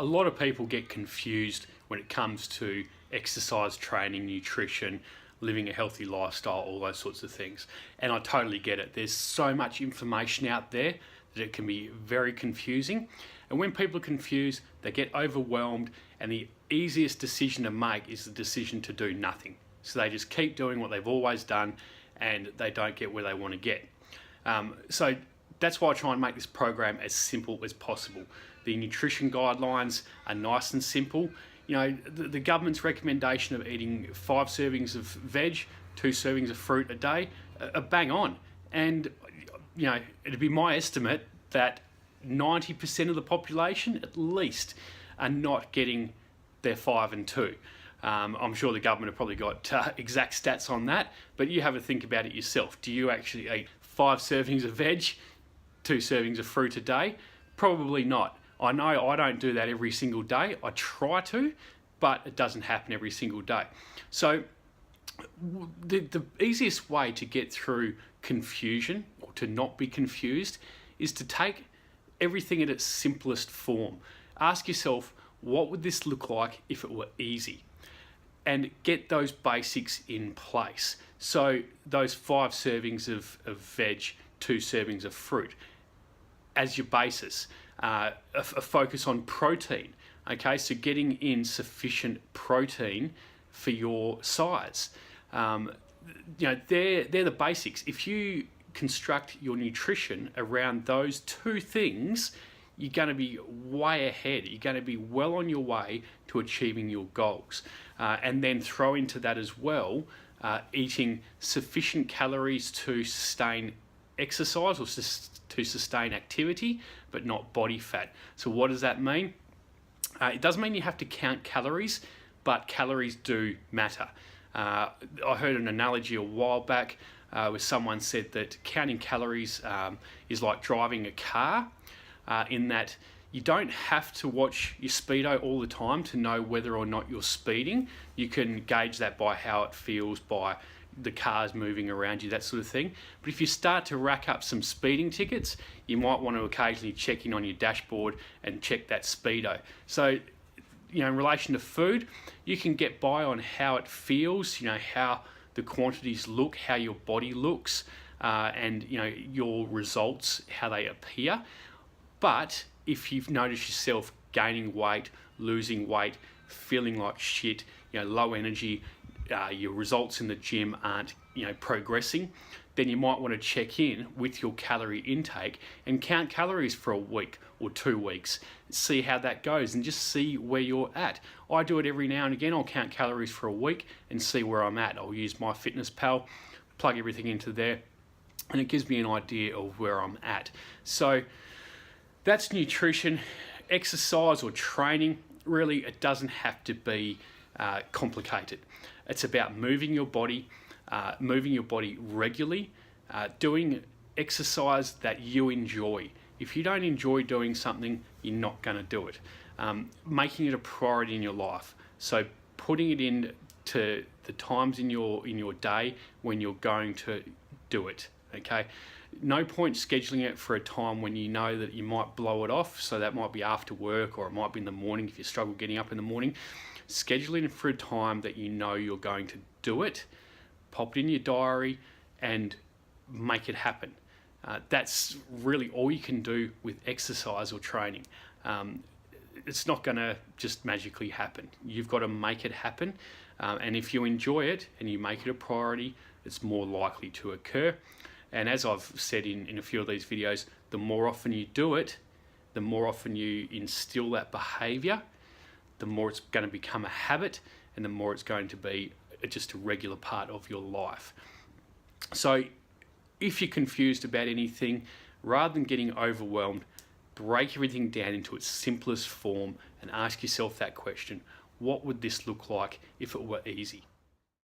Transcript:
a lot of people get confused when it comes to exercise, training, nutrition, living a healthy lifestyle, all those sorts of things. And I totally get it. There's so much information out there that it can be very confusing. And when people are confused, they get overwhelmed, and the easiest decision to make is the decision to do nothing. So they just keep doing what they've always done, and they don't get where they want to get. So that's why I try and make this program as simple as possible. The nutrition guidelines are nice and simple. You know, the government's recommendation of eating 5 servings of veg, 2 servings of fruit a day, are bang on. And, you know, it'd be my estimate that 90% of the population, at least, are not getting their 5 and 2. I'm sure the government have probably got exact stats on that, but you have a think about it yourself. Do you actually eat 5 servings of veg, 2 servings of fruit a day? Probably not. I know I don't do that every single day. I try to, but it doesn't happen every single day. So the easiest way to get through confusion, or to not be confused, is to take everything in its simplest form. Ask yourself, what would this look like if it were easy? And get those basics in place. So those 5 servings of veg, 2 servings of fruit as your basis. A focus on protein. Okay, so getting in sufficient protein for your size. You know, they're the basics. If you construct your nutrition around those 2 things, you're going to be way ahead. You're going to be well on your way to achieving your goals. And then throw into that as well, eating sufficient calories to sustain exercise or to sustain activity, but not body fat. So what does that mean? It doesn't mean you have to count calories, but calories do matter. I heard an analogy a while back where someone said that counting calories is like driving a car, in that you don't have to watch your speedo all the time to know whether or not you're speeding. You can gauge that by how it feels, by the cars moving around you, that sort of thing. But if you start to rack up some speeding tickets, you might want to occasionally check in on your dashboard and check that speedo. So, you know, in relation to food, you can get by on how it feels, you know, how the quantities look, how your body looks, and, you know, your results, how they appear. But if you've noticed yourself gaining weight, losing weight, feeling like shit, you know, low energy, your results in the gym aren't, you know, progressing, then you might want to check in with your calorie intake and count calories for a week or 2 weeks. See how that goes and just see where you're at. I do it every now and again. I'll count calories for a week and see where I'm at. I'll use MyFitnessPal, plug everything into there, and it gives me an idea of where I'm at. So that's nutrition. Exercise or training, really, it doesn't have to be complicated. It's about moving your body regularly, doing exercise that you enjoy. If you don't enjoy doing something, you're not going to do it. Making it a priority in your life. So putting it in to the times in your day when you're going to do it. Okay. No point scheduling it for a time when you know that you might blow it off. So that might be after work, or it might be in the morning if you struggle getting up in the morning. Schedule it for a time that you know you're going to do it. Pop it in your diary and make it happen. That's really all you can do with exercise or training. It's not going to just magically happen. You've got to make it happen. And if you enjoy it and you make it a priority, it's more likely to occur. And as I've said in a few of these videos, the more often you do it, the more often you instill that behavior, the more it's going to become a habit, and the more it's going to be just a regular part of your life. So if you're confused about anything, rather than getting overwhelmed, break everything down into its simplest form and ask yourself that question: what would this look like if it were easy?